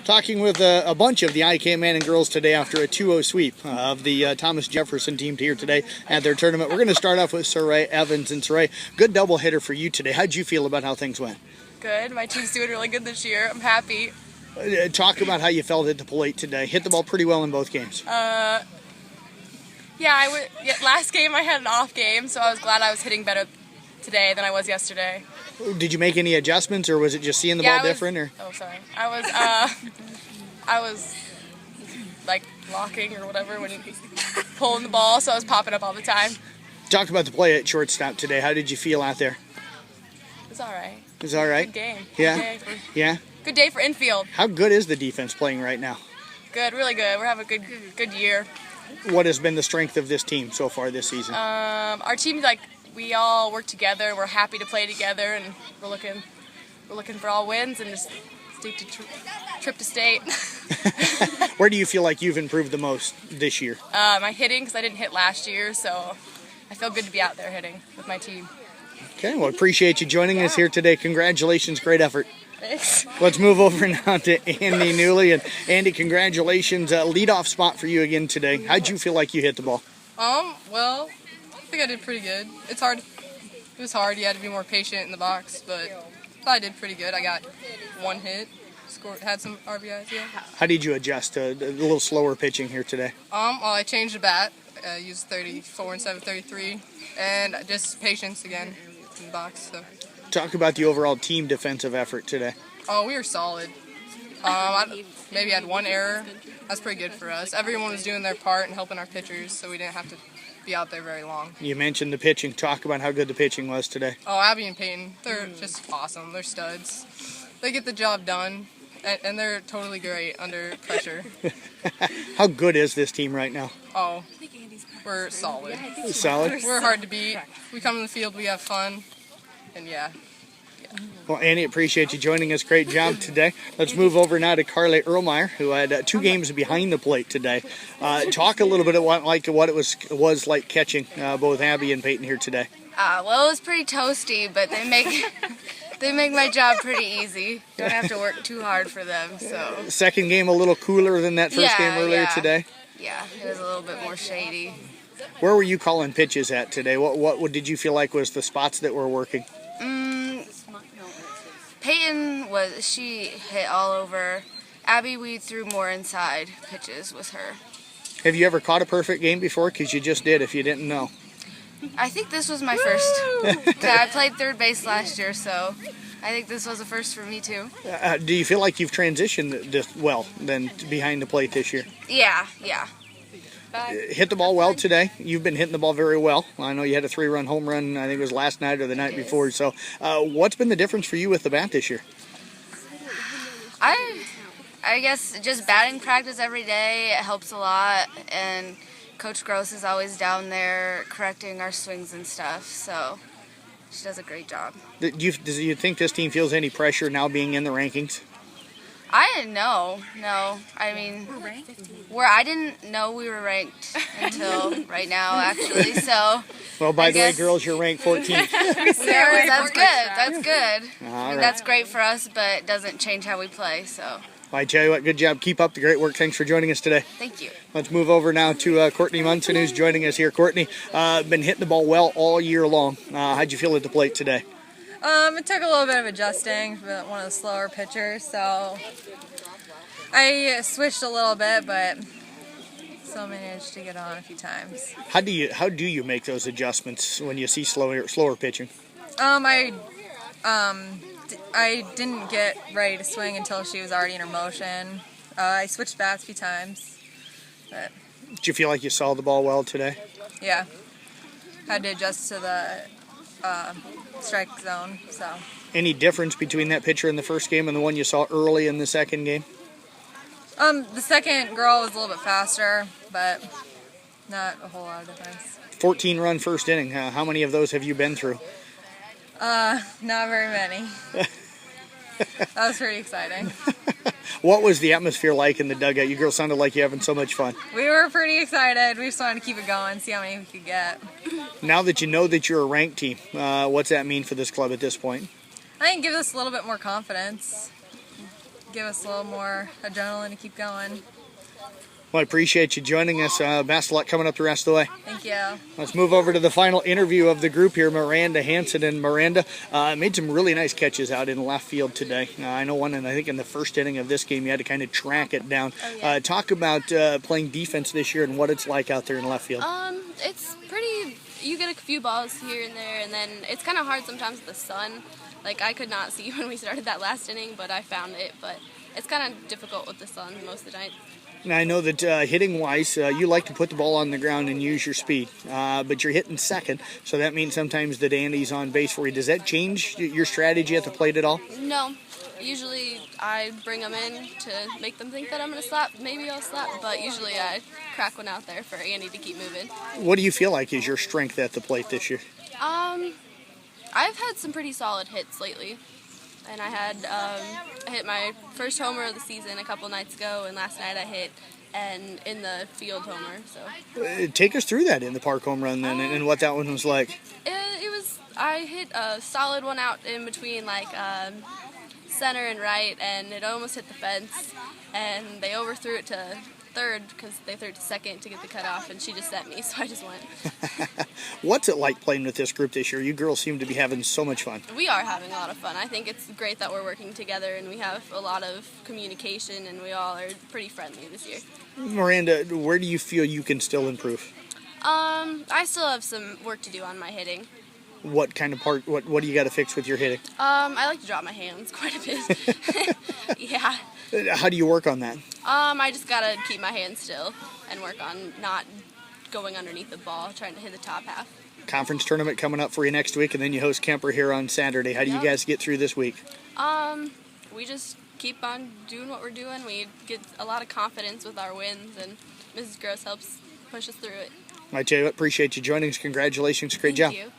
Talking with a bunch of the IKM men and girls today after a 2-0 sweep of the Thomas Jefferson team here today at their tournament. We're going to start off with Sarea Evans. And Sarea, good double hitter for you today. How'd you feel about how things went? Good. My team's doing really good this year. I'm happy. Talk about how you felt at the plate today. Hit the ball pretty well in both games. Last game I had an off game, so I was glad I was hitting better today than I was yesterday. Did you make any adjustments, or was it just seeing the ball different? Or? Oh, sorry. I was like blocking or whatever when pulling the ball, so I was popping up all the time. Talk about the play at shortstop today. How did you feel out there? It was all right. It was all right? Good game. Yeah? Good day for infield. How good is the defense playing right now? Good, really good. We're having a good year. What has been the strength of this team so far this season? Our team, we all work together. We're happy to play together, and we're looking for all wins and just stick to trip to state. Where do you feel like you've improved the most this year? My hitting, because I didn't hit last year, so I feel good to be out there hitting with my team. Okay, well, appreciate you joining us here today. Congratulations, great effort. Thanks. Let's move over now to Andy Nulle. And Andy, congratulations. Leadoff spot for you again today. How'd you feel like you hit the ball? Well, I think I did pretty good. It's hard. It was hard. You had to be more patient in the box, but I did pretty good. I got one hit, had some RBIs, yeah. How did you adjust to a little slower pitching here today? Well, I changed the bat. I used 34 instead of 33, and just patience again in the box. So. Talk about the overall team defensive effort today. Oh, we were solid. Maybe had one error. That's pretty good for us. Everyone was doing their part and helping our pitchers, so we didn't have to be out there very long. You mentioned the pitching. Talk about how good the pitching was today. Oh, Abby and Peyton, they're just awesome. They're studs. They get the job done, and they're totally great under pressure. How good is this team right now? Oh, we're solid. Solid? We're hard to beat. We come in the field, we have fun, and yeah. Well, Annie, appreciate you joining us. Great job today. Let's move over now to Carley Irlmeier, who had 2 games behind the plate today. Talk a little bit about what it was like catching both Abby and Peyton here today. Well, it was pretty toasty, but they make my job pretty easy. Don't have to work too hard for them. So. Second game a little cooler than that first game earlier today. Yeah, it was a little bit more shady. Where were you calling pitches at today? What did you feel like was the spots that were working? Peyton she hit all over. Abby, we threw more inside pitches with her. Have you ever caught a perfect game before? Because you just did, if you didn't know. I think this was my first. I played third base last year, so I think this was a first for me too. Do you feel like you've transitioned this well then behind the plate this year? Yeah. Hit the ball well today. You've been hitting the ball very well. I know you had a 3-run home run, I think it was last night or the night before. So what's been the difference for you with the bat this year? I guess just batting practice every day, it helps a lot. And Coach Gross is always down there correcting our swings and stuff. So she does a great job. Do you think this team feels any pressure now being in the rankings? I didn't know. No, I mean, I didn't know we were ranked until right now, actually. So. Well, by the way, girls, you're ranked 14th. That's good. That's good. All right. That's great for us, but it doesn't change how we play. So. Well, I tell you what, good job. Keep up the great work. Thanks for joining us today. Thank you. Let's move over now to Courtney Monson, who's joining us here. Courtney, been hitting the ball well all year long. How'd you feel at the plate today? It took a little bit of adjusting for one of the slower pitchers, so I switched a little bit, but still managed to get on a few times. How do you make those adjustments when you see slower pitching? I didn't get ready to swing until she was already in her motion. I switched bats a few times, but Did you feel like you saw the ball well today? yeah, had to adjust to the strike zone. So. Any difference between that pitcher in the first game and the one you saw early in the second game? The second girl was a little bit faster, but not a whole lot of difference. 14-run first inning. How many of those have you been through? Not very many. That was pretty exciting. What was the atmosphere like in the dugout? You girls sounded like you're having so much fun. We were pretty excited. We just wanted to keep it going, see how many we could get. Now that you know that you're a ranked team, what's that mean for this club at this point? I think it gives us a little bit more confidence. give us a little more adrenaline to keep going. Well, I appreciate you joining us. Best of luck coming up the rest of the way. Thank you. Let's move over to the final interview of the group here, Miranda Hansen. And Miranda made some really nice catches out in left field today. I know one, and I think in the first inning of this game, you had to kind of track it down. Oh, yeah. Talk about playing defense this year and what it's like out there in left field. It's pretty. You get a few balls here and there, and then it's kind of hard sometimes with the sun. Like, I could not see when we started that last inning, but I found it. But it's kind of difficult with the sun most of the night. Now, I know that hitting-wise, you like to put the ball on the ground and use your speed, but you're hitting second, so that means sometimes that Andy's on base for you. Does that change your strategy at the plate at all? No. Usually I bring them in to make them think that I'm going to slap. Maybe I'll slap, but usually I crack one out there for Andy to keep moving. What do you feel like is your strength at the plate this year? I've had some pretty solid hits lately. And I hit my first homer of the season a couple nights ago, and last night I hit in the field homer. So take us through that in the park home run then, and what that one was like. I hit a solid one out in between center and right, and it almost hit the fence, and they overthrew it to third because they threw it to second to get the cutoff, and she just sent me, so I just went. What's it like playing with this group this year? You girls seem to be having so much fun. We are having a lot of fun. I think it's great that we're working together, and we have a lot of communication, and we all are pretty friendly this year. Miranda, where do you feel you can still improve? I still have some work to do on my hitting. What kind of part, what do you got to fix with your hitting? I like to drop my hands quite a bit. Yeah. How do you work on that? I just gotta keep my hands still and work on not going underneath the ball, trying to hit the top half. Conference tournament coming up for you next week, and then you host Kemper here on Saturday. How do you guys get through this week? We just keep on doing what we're doing. We get a lot of confidence with our wins, and Mrs. Gross helps push us through it. I tell you what, appreciate you joining us. Congratulations. Great job. Thank you.